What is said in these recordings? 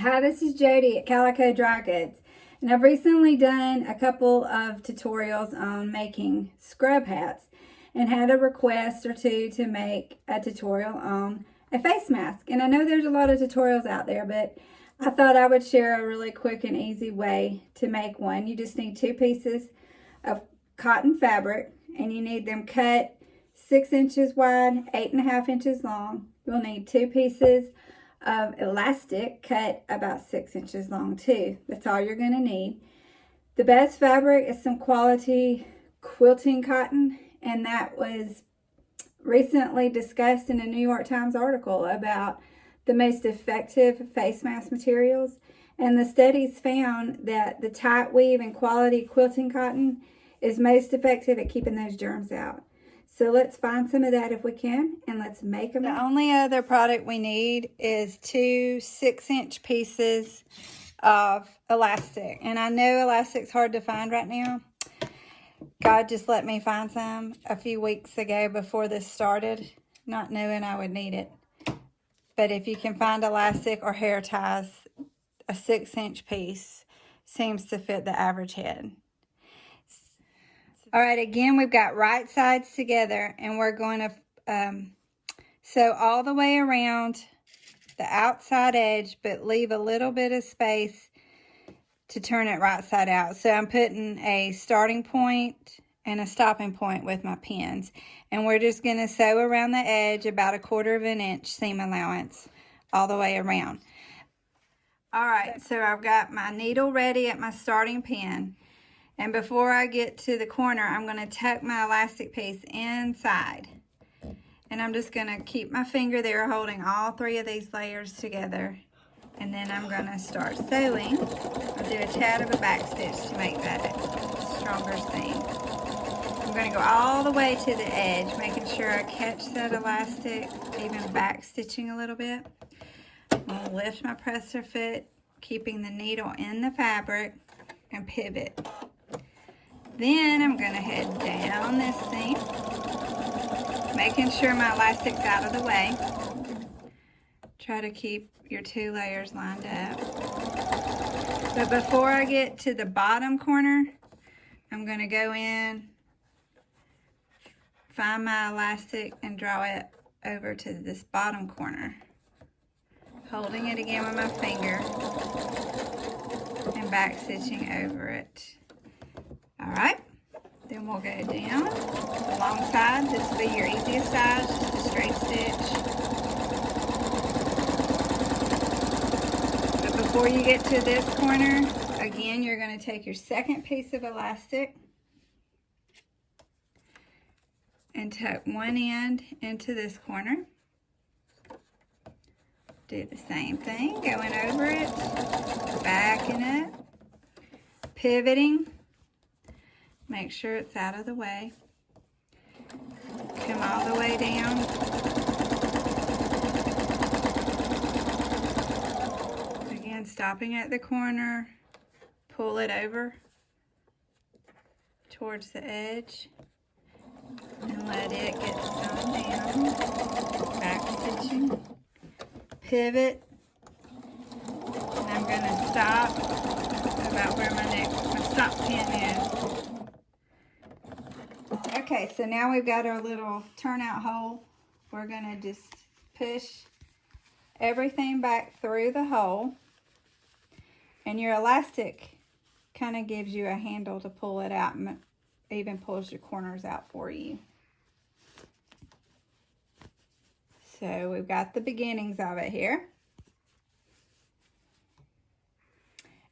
Hi, this is Jody at Calico Dry Goods, and I've recently done a couple of tutorials on making scrub hats and had a request or two to make a tutorial on a face mask. And I know there's a lot of tutorials out there, but I thought I would share a really quick and easy way to make one. You just need 2 pieces of cotton fabric, and you need them cut 6 inches wide, 8.5 inches long. You'll need 2 pieces of elastic cut about 6 inches long too. That's all you're going to need. The best fabric is some quality quilting cotton, and that was recently discussed in a New York Times article about the most effective face mask materials, and the studies found that the tight weave and quality quilting cotton is most effective at keeping those germs out. So let's find some of that if we can, and let's make them. The only other product we need is 2 6-inch pieces of elastic. And I know elastic's hard to find right now. God just let me find some a few weeks ago before this started, not knowing I would need it. But if you can find elastic or hair ties, a 6-inch piece seems to fit the average head. All right, again, we've got right sides together, and we're going to sew all the way around the outside edge, but leave a little bit of space to turn it right side out. So I'm putting a starting point and a stopping point with my pins, and we're just going to sew around the edge about 1/4 inch seam allowance all the way around. All right, so I've got my needle ready at my starting pin. And before I get to the corner, I'm going to tuck my elastic piece inside. And I'm just going to keep my finger there holding all 3 of these layers together. And then I'm going to start sewing. I'll do a tad of a back stitch to make that stronger seam. I'm going to go all the way to the edge, making sure I catch that elastic, even back stitching a little bit. I'm going to lift my presser foot, keeping the needle in the fabric, and pivot. Then I'm going to head down this seam, making sure my elastic's out of the way. Try to keep your 2 layers lined up. But before I get to the bottom corner, I'm going to go in, find my elastic, and draw it over to this bottom corner. Holding it again with my finger and back stitching over it. All right, then we'll go down the long side. This will be your easiest side, just a straight stitch. But before you get to this corner, again, you're going to take your 2nd piece of elastic and tuck one end into this corner. Do the same thing, going over it, backing it, pivoting. Make sure it's out of the way. Come all the way down. Again, stopping at the corner. Pull it over towards the edge. And let it get sewn down. Back stitching. Pivot. And I'm going to stop about where my stop pin is. Okay, so now we've got our little turnout hole. We're going to just push everything back through the hole. And your elastic kind of gives you a handle to pull it out, and even pulls your corners out for you. So we've got the beginnings of it here.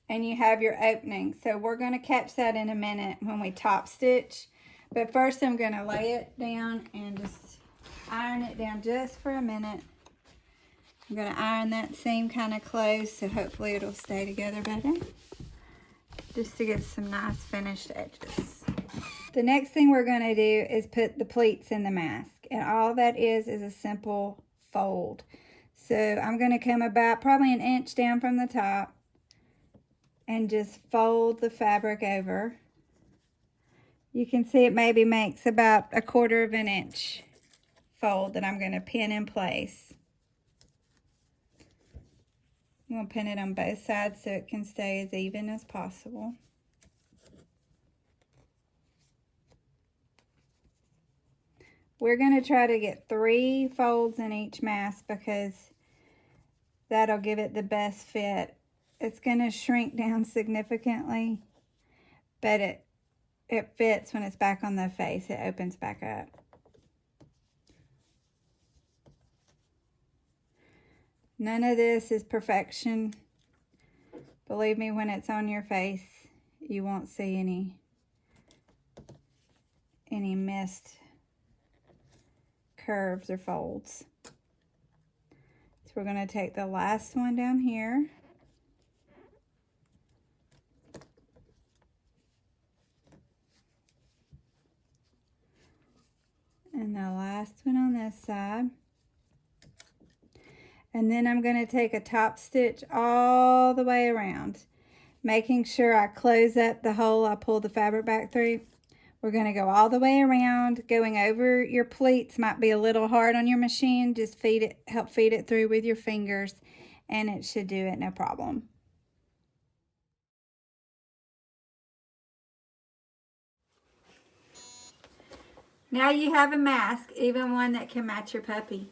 And you have your opening. So we're going to catch that in a minute when we top stitch. But first I'm going to lay it down and just iron it down just for a minute. I'm going to iron that seam kind of close, so hopefully it'll stay together better. Just to get some nice finished edges. The next thing we're going to do is put the pleats in the mask. And all that is a simple fold. So I'm going to come about probably 1 inch down from the top and just fold the fabric over. You can see it maybe makes about 1/4 inch fold that I'm going to pin in place. I'm going to pin it on both sides so it can stay as even as possible. We're going to try to get 3 folds in each mask because that'll give it the best fit. It's going to shrink down significantly, but it fits when it's back on the face. It opens back up. None of this is perfection. Believe me, when it's on your face, you won't see any missed curves or folds. So we're going to take the last one down here. And the last one on this side. And then I'm going to take a top stitch all the way around, making sure I close up the hole I pulled the fabric back through. We're going to go all the way around. Going over your pleats might be a little hard on your machine. Just help feed it through with your fingers, and it should do it no problem. Now you have a mask, even one that can match your puppy.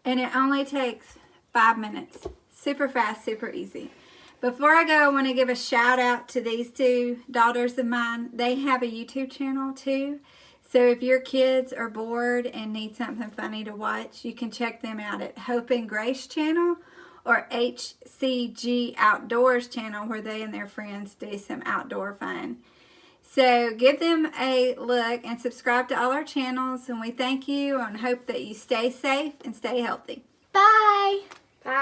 And it only takes 5 minutes. Super fast, super easy. Before I go, I want to give a shout out to these 2 daughters of mine. They have a YouTube channel too. So if your kids are bored and need something funny to watch, you can check them out at Hope and Grace channel or HCG Outdoors channel, where they and their friends do some outdoor fun. So give them a look and subscribe to all our channels. And we thank you and hope that you stay safe and stay healthy. Bye. Bye.